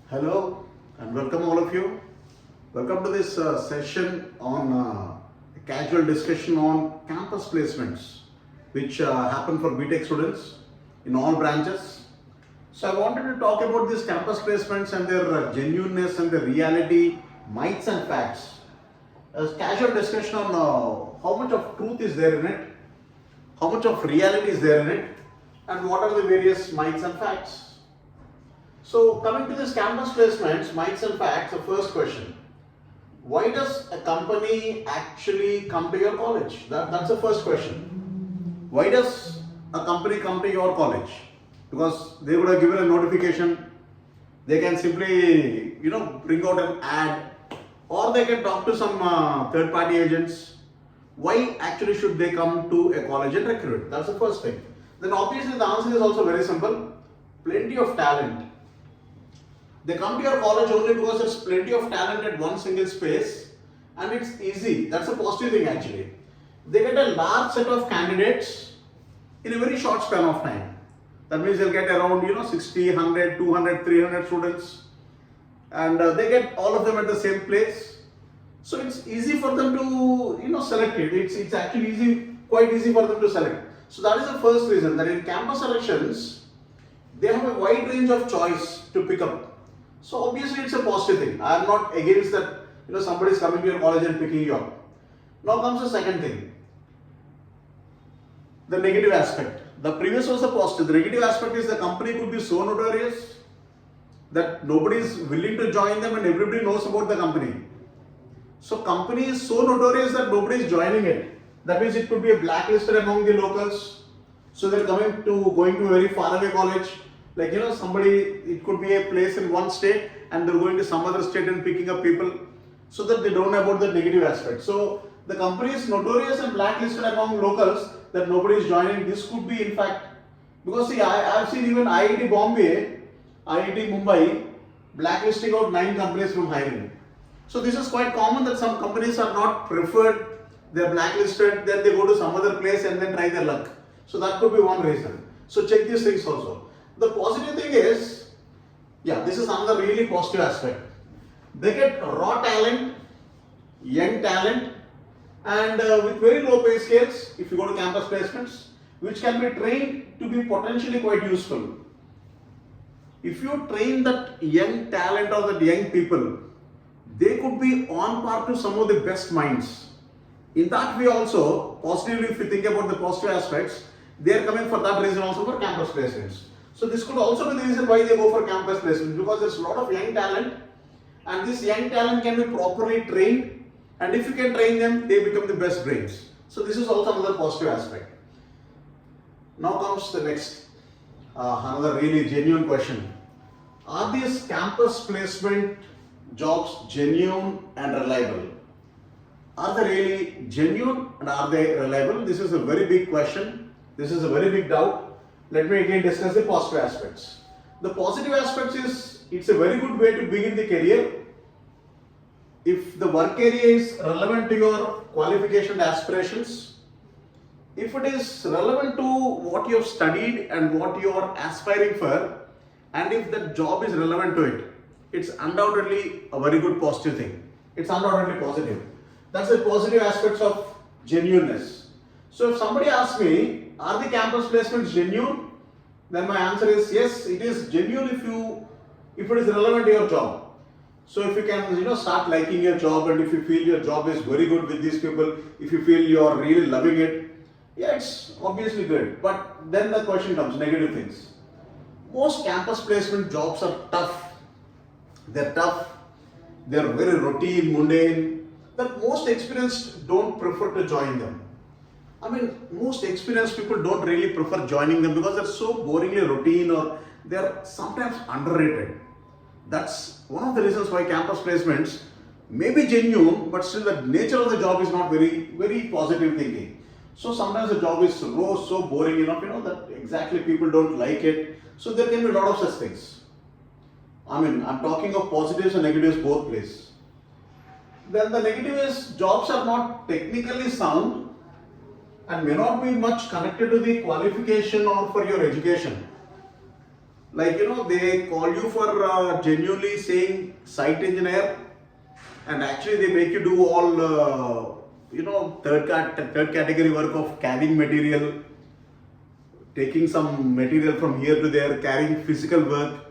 Hello and welcome all of you. Welcome to this session on a casual discussion on campus placements which happen for BTech students in all branches. So I wanted to talk about these campus placements and their genuineness and the reality, myths and facts. A casual discussion on how much of truth is there in it, how much of reality is there in it, and what are the various myths and facts. So coming to this campus placements, myths and facts, the first question. Why does a company actually come to your college? That's the first question. Why does a company come to your college? Because they would have given a notification, they can simply, bring out an ad, or they can talk to some third party agents. Why actually should they come to a college and recruit? That's the first thing. Then obviously the answer is also very simple. Plenty of talent. They come to your college only because there's plenty of talent at one single space and it's easy. That's a positive thing actually. They get a large set of candidates in a very short span of time. That means they'll get around 60, 100, 200, 300 students and they get all of them at the same place. So it's easy for them to select it. It's actually quite easy for them to select. So that is the first reason, that in campus selections they have a wide range of choice to pick up. So obviously it's a positive thing. I am not against that somebody is coming to your college and picking you up. Now comes the second thing. The negative aspect. The previous was the positive. The negative aspect is the company could be so notorious that nobody is willing to join them and everybody knows about the company. So company is so notorious that nobody is joining it. That means it could be a blacklisted among the locals. So they're going to a very far away college. Like somebody, it could be a place in one state and they're going to some other state and picking up people so that they don't know about the negative aspect. So the company is notorious and blacklisted among locals that nobody is joining. This could be in fact, because see, I've seen even IIT Bombay, IIT Mumbai blacklisting out 9 companies from hiring. So this is quite common that some companies are not preferred, they're blacklisted, then they go to some other place and then try their luck. So that could be one reason. So check these things also. The positive thing is, this is another really positive aspect. They get raw talent, young talent, and with very low pay scales, if you go to campus placements, which can be trained to be potentially quite useful. If you train that young talent or that young people, they could be on par to some of the best minds. In that way also, positively if you think about the positive aspects, they are coming for that reason also for campus placements. So this could also be the reason why they go for campus placement, because there's a lot of young talent and this young talent can be properly trained, and if you can train them, they become the best brains. So this is also another positive aspect. Now comes the next, another really genuine question. Are these campus placement jobs genuine and reliable? Are they really genuine and are they reliable? This is a very big question. This is a very big doubt. Let me again discuss the positive aspects. The positive aspects is, it's a very good way to begin the career. If the work area is relevant to your qualification and aspirations, if it is relevant to what you have studied and what you are aspiring for, and if the job is relevant to it, it's undoubtedly a very good positive thing. It's undoubtedly positive. That's the positive aspects of genuineness. So if somebody asks me, are the campus placements genuine? Then my answer is yes, it is genuine if it is relevant to your job. So if you can start liking your job, and if you feel your job is very good with these people, if you feel you are really loving it, it's obviously good. But then the question comes, negative things. Most campus placement jobs are tough. They're tough. They're very routine, mundane, that most experienced don't prefer to join them. Most experienced people don't really prefer joining them because they're so boringly routine, or they're sometimes underrated. That's one of the reasons why campus placements may be genuine, but still the nature of the job is not very, very positive thinking. So sometimes the job is so boring enough, that exactly people don't like it. So there can be a lot of such things. I'm talking of positives and negatives both ways. Then the negative is jobs are not technically sound and may not be much connected to the qualification or for your education. Like, they call you for genuinely saying site engineer, and actually they make you do all, third category work of carrying material, taking some material from here to there, carrying physical work.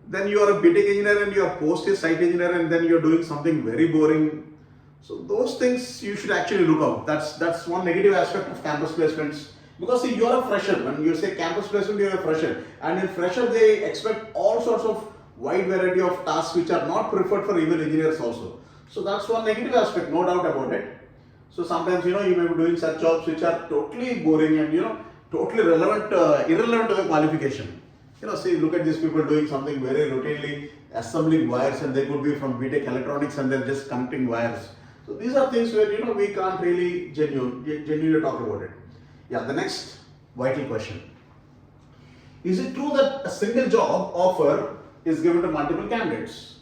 Then you are a BTech engineer and your post is site engineer, and then you are doing something very boring. So those things you should actually look out. That's one negative aspect of campus placements. Because see, you are a fresher. When you say campus placement, you are a fresher. And in fresher, they expect all sorts of wide variety of tasks which are not preferred for even engineers also. So that's one negative aspect, no doubt about it. So sometimes, you may be doing such jobs which are totally boring and, totally irrelevant to the qualification. See, look at these people doing something very routinely, assembling wires, and they could be from BTech electronics and they're just connecting wires. So these are things where, we can't really genuinely talk about it. Yeah, the next vital question. Is it true that a single job offer is given to multiple candidates?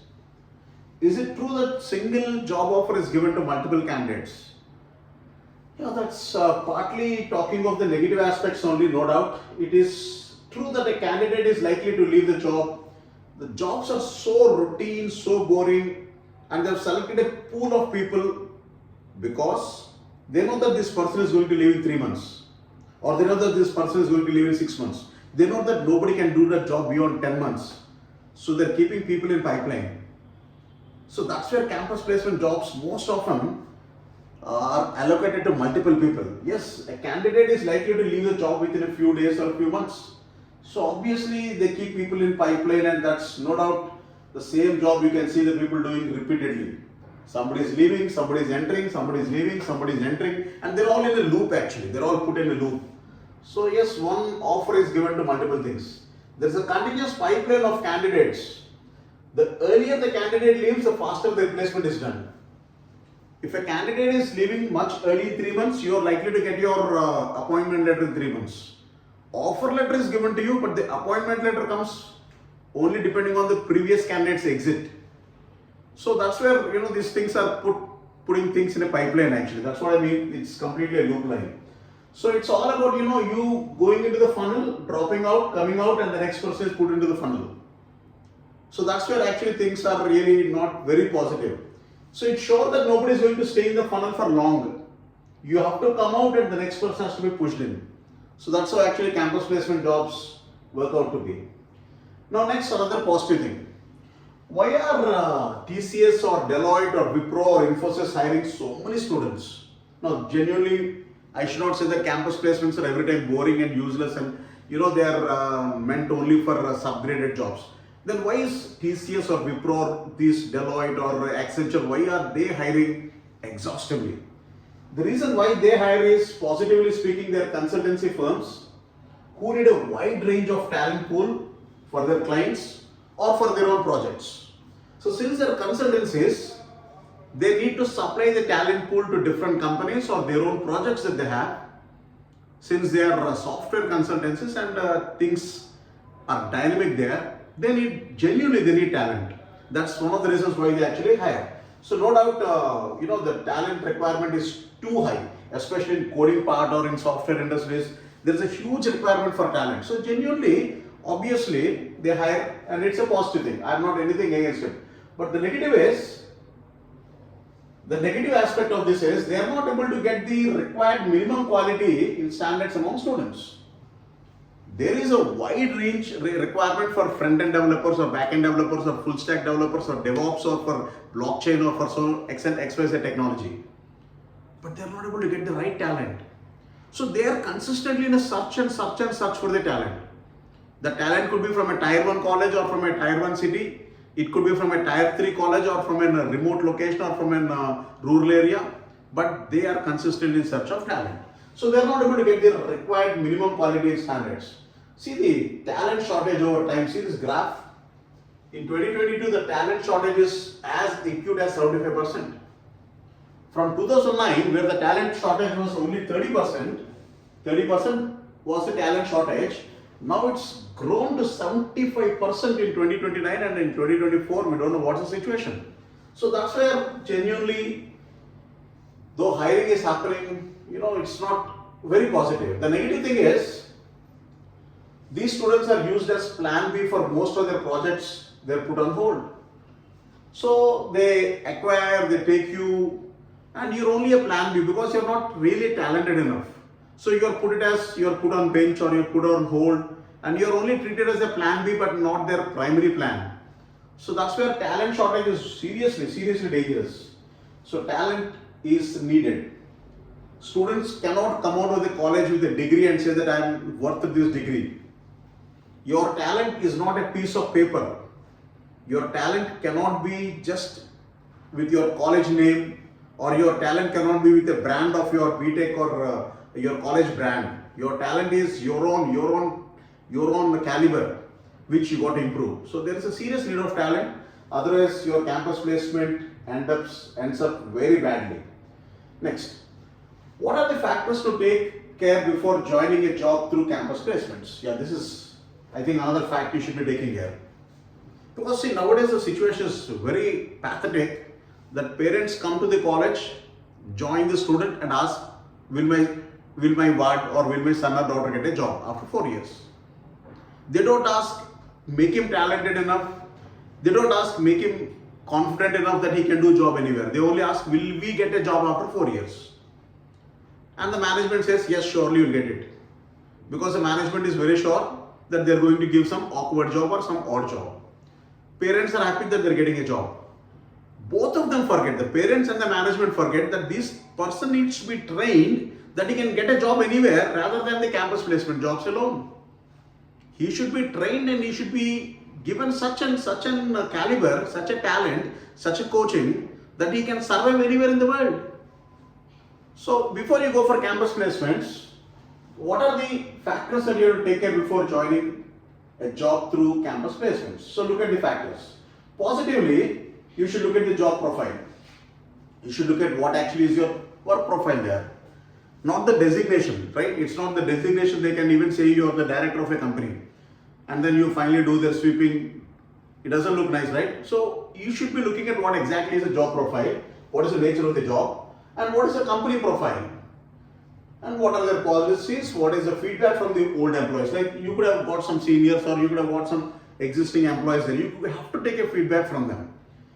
Is it true that single job offer is given to multiple candidates? That's partly talking of the negative aspects only, no doubt. It is true that a candidate is likely to leave the job. The jobs are so routine, so boring, and they have selected a pool of people because they know that this person is going to leave in 3 months, or they know that this person is going to leave in 6 months. They know that nobody can do that job beyond 10 months. So they're keeping people in pipeline. So that's where campus placement jobs most often are allocated to multiple people. Yes, a candidate is likely to leave the job within a few days or a few months. So obviously they keep people in pipeline, and that's no doubt the same job you can see the people doing repeatedly. Somebody is leaving, somebody is entering, somebody is leaving, somebody is entering, and they're all in a loop actually. They're all put in a loop. So yes, one offer is given to multiple things. There's a continuous pipeline of candidates. The earlier the candidate leaves, the faster the replacement is done. If a candidate is leaving much early, 3 months, you are likely to get your appointment letter in 3 months. Offer letter is given to you, but the appointment letter comes only depending on the previous candidate's exit. So that's where these things are putting things in a pipeline actually. That's what I mean. It's completely a loop line. So it's all about you going into the funnel, dropping out, coming out, and the next person is put into the funnel. So that's where actually things are really not very positive. So it's sure that nobody is going to stay in the funnel for long. You have to come out and the next person has to be pushed in. So that's how actually campus placement jobs work out to be. Now next, another positive thing. Why are TCS or Deloitte or Wipro or Infosys hiring so many students? Now genuinely, I should not say that campus placements are every time boring and useless and they are meant only for subgraded jobs. Then why is TCS or Wipro or this Deloitte or Accenture, why are they hiring exhaustively? The reason why they hire is, positively speaking, they are consultancy firms who need a wide range of talent pool for their clients or for their own projects. So since they are consultancies, they need to supply the talent pool to different companies or their own projects that they have. Since they are software consultancies and things are dynamic there, they need talent. That's one of the reasons why they actually hire. So no doubt, the talent requirement is too high, especially in coding part or in software industries. There's a huge requirement for talent. So genuinely, obviously, they hire, and it's a positive thing. I'm not anything against it. But the negative aspect of this is they are not able to get the required minimum quality in standards among students. There is a wide range requirement for front-end developers or back-end developers or full-stack developers or DevOps or for blockchain or for so XYZ technology. But they are not able to get the right talent. So they are consistently in a search for the talent. The talent could be from a tier 1 college or from a tier 1 city. It could be from a tier 3 college or from a remote location or from a rural area. But they are consistently in search of talent. So they are not able to get the required minimum quality standards. See the talent shortage over time. See this graph. In 2022, the talent shortage is as acute as 75%. From 2009, where the talent shortage was only 30% was the talent shortage. Now it's grown to 75% in 2029, and in 2024, we don't know what's the situation. So that's where genuinely, though hiring is happening, it's not very positive. The negative thing is, These students are used as plan B for most of their projects. They're put on hold. So they acquire, they take you, and you're only a plan B because you're not really talented enough. So you're put on bench or you're put on hold, and you're only treated as a plan B but not their primary plan. So that's where talent shortage is seriously dangerous. So talent is needed. Students cannot come out of the college with a degree and say that I am worth this degree. Your talent is not a piece of paper. Your talent cannot be just with your college name, or your talent cannot be with a brand of your BTech or your college brand. Your talent is your own caliber, which you got to improve. So there is a serious need of talent. Otherwise, your campus placement ends up very badly. Next, what are the factors to take care before joining a job through campus placements? Yeah, this is, I think, another fact you should be taking care. Because see, nowadays the situation is very pathetic that parents come to the college, join the student and ask, will my ward or will my son or daughter get a job after 4 years? They don't ask, make him talented enough. They don't ask, make him confident enough that he can do job anywhere. They only ask, will we get a job after 4 years? And the management says, yes, surely you'll get it. Because the management is very sure that they're going to give some awkward job or some odd job. Parents are happy that they're getting a job. Both of them forget, the parents and the management forget that this person needs to be trained that he can get a job anywhere rather than the campus placement jobs alone. He should be trained and he should be given such an caliber, such a talent, such a coaching that he can survive anywhere in the world. So before you go for campus placements, what are the factors that you have to take care before joining a job through campus placements? So look at the factors. Positively, you should look at the job profile. You should look at what actually is your work profile there. Not the designation, right? It's not the designation. They can even say you are the director of a company. And then you finally do the sweeping. It doesn't look nice, right? So you should be looking at what exactly is the job profile, what is the nature of the job, and what is the company profile. And what are their policies? What is the feedback from the old employees? Like you could have got some seniors or you could have got some existing employees there. You have to take a feedback from them.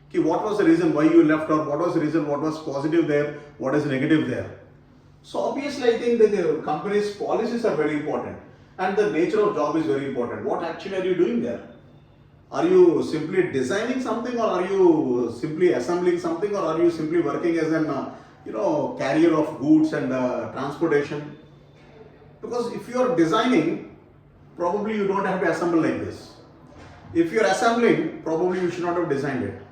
Okay, what was the reason why you left, or what was the reason, what was positive there, what is negative there? So obviously I think that the company's policies are very important and the nature of job is very important. What actually are you doing there? Are you simply designing something, or are you simply assembling something, or are you simply working as an carrier of goods and transportation? Because if you are designing, probably you don't have to assemble like this. If you are assembling, probably you should not have designed it.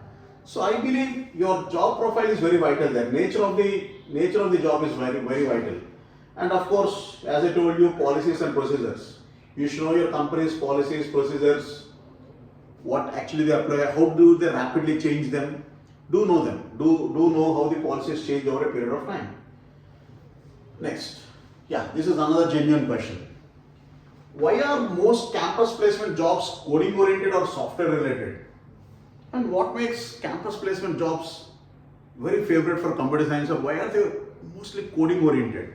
So I believe your job profile is very vital there. Nature of the job is very vital. And of course, as I told you, policies and procedures. You should know your company's policies, procedures, what actually they apply, how do they rapidly change them. Do know them. Do know how the policies change over a period of time. Next. Yeah, this is another genuine question. Why are most campus placement jobs coding oriented or software related? And what makes campus placement jobs very favorite for computer science, or why are they mostly coding oriented?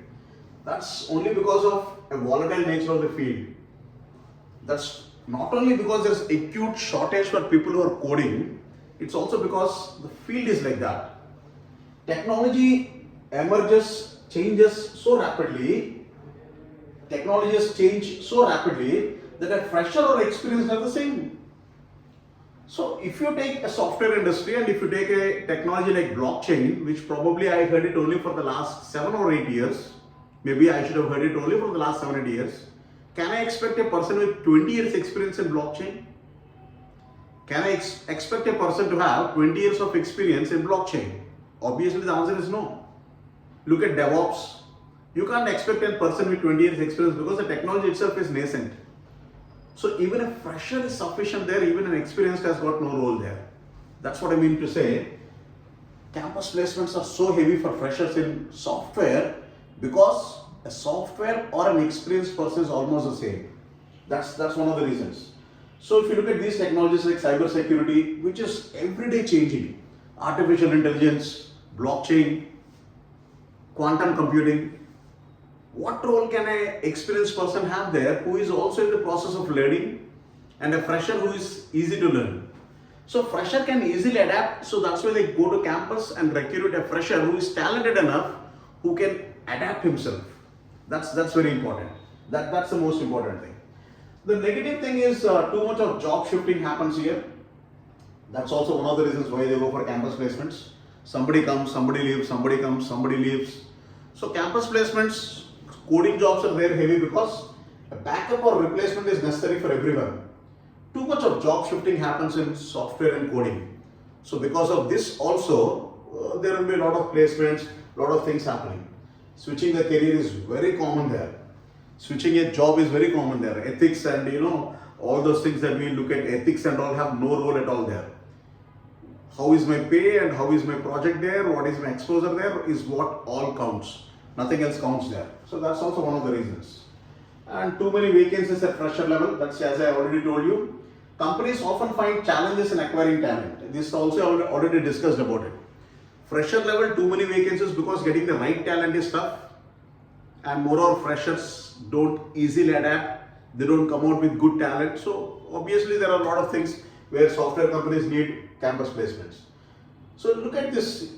That's only because of a volatile nature of the field. That's not only because there's acute shortage for people who are coding, it's also because the field is like that. Technology changes so rapidly that a fresher or experienced are the same. So if you take a software industry and if you take a technology like blockchain, which probably I heard it only for the last 7 or 8 years, maybe I should have heard it only for the last 7 or 8 years, can I expect a person with 20 years experience in blockchain? Can I expect a person to have 20 years of experience in blockchain? Obviously the answer is no. Look at DevOps. You can't expect a person with 20 years experience because the technology itself is nascent. So even a fresher is sufficient there, even an experienced has got no role there. That's what I mean to say. Campus placements are so heavy for freshers in software because a software or an experienced person is almost the same. That's one of the reasons. So if you look at these technologies like cyber security, which is everyday changing, artificial intelligence, blockchain, quantum computing, What role can an experienced person have there who is also in the process of learning, and a fresher who is easy to learn? So fresher can easily adapt, so that's why they go to campus and recruit a fresher who is talented enough, who can adapt himself. That's very important. That's the most important thing. The negative thing is too much of job shifting happens here. That's also one of the reasons why they go for campus placements. Somebody comes, somebody leaves, somebody comes, somebody leaves. So campus placements, coding jobs are very heavy because a backup or replacement is necessary for everyone. Too much of job shifting happens in software and coding. So because of this also, there will be a lot of placements, a lot of things happening. Switching the career is very common there. Switching a job is very common there. Ethics and all those things that we look at, ethics and all, have no role at all there. How is my pay and how is my project there, what is my exposure there, is what all counts. Nothing else counts there. So that's also one of the reasons. And too many vacancies at fresher level, that's as I already told you. Companies often find challenges in acquiring talent. This also already discussed about it. Fresher level, too many vacancies because getting the right talent is tough. And moreover, freshers don't easily adapt. They don't come out with good talent. So obviously there are a lot of things where software companies need campus placements. So look at this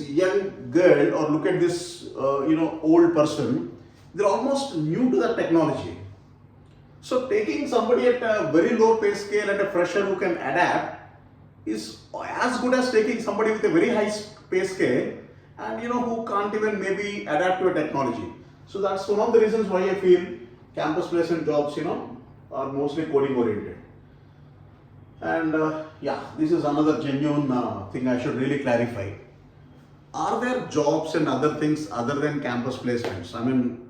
young girl, or look at this old person. They're almost new to the technology. So taking somebody at a very low pay scale and a fresher who can adapt is as good as taking somebody with a very high pay scale and who can't even maybe adapt to a technology. So that's one of the reasons why I feel campus placement jobs are mostly coding oriented. And this is another genuine thing I should really clarify. Are there jobs and other things other than campus placements? I mean,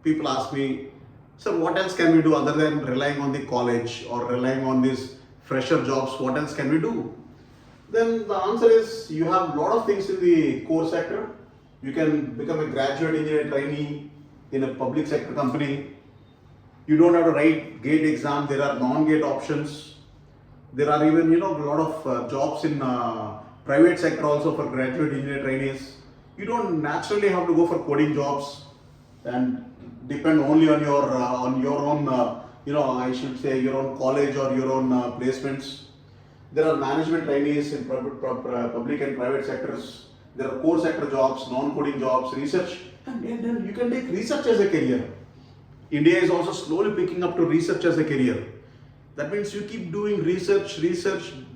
people ask me, sir, what else can we do other than relying on the college or relying on these fresher jobs? What else can we do? Then the answer is, you have a lot of things in the core sector. You can become a graduate engineer trainee in a public sector company. You don't have to write GATE exam. There are non-GATE options. There are even a lot of jobs in private sector also for graduate engineer trainees. You don't naturally have to go for coding jobs and depend only on your own I should say your own college or your own placements. There are management trainees in public and private sectors. There are core sector jobs, non-coding jobs, research, and then you can take research as a career. India is also slowly picking up to research as a career. That means you keep doing research,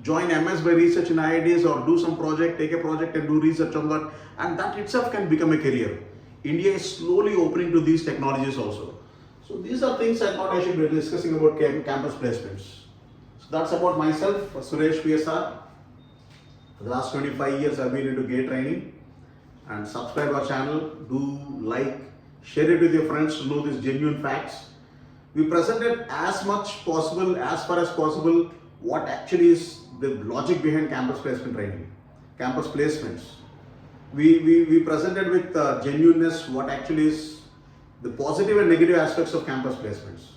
join MS by research in IITs or do some project, take a project and do research on that, and that itself can become a career. India is slowly opening to these technologies also. So these are things I thought I should be discussing about campus placements. So that's about myself, Suresh VSR. For the last 25 years I've been into GATE training. And subscribe our channel, do like, share it with your friends to know these genuine facts. We presented as much possible, as far as possible, what actually is the logic behind campus placement training, campus placements. We presented with genuineness what actually is the positive and negative aspects of campus placements.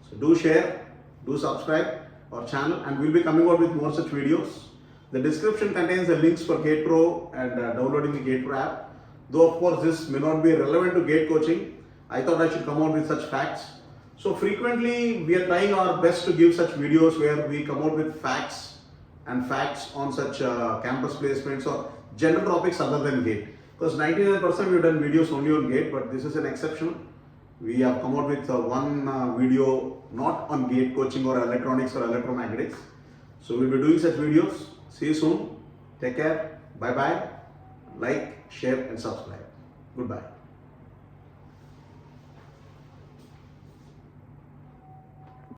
So do share, do subscribe our channel, and we'll be coming out with more such videos. The description contains the links for GatePro and downloading the GatePro app. Though of course this may not be relevant to GATE coaching, I thought I should come out with such facts. So frequently we are trying our best to give such videos where we come out with facts on such campus placements or general topics other than GATE. Because 99% we've done videos only on GATE, but this is an exception. We have come out with one video not on GATE coaching or electronics or electromagnetics. So we'll be doing such videos. See you soon. Take care. Bye bye. Like, share and subscribe. Goodbye.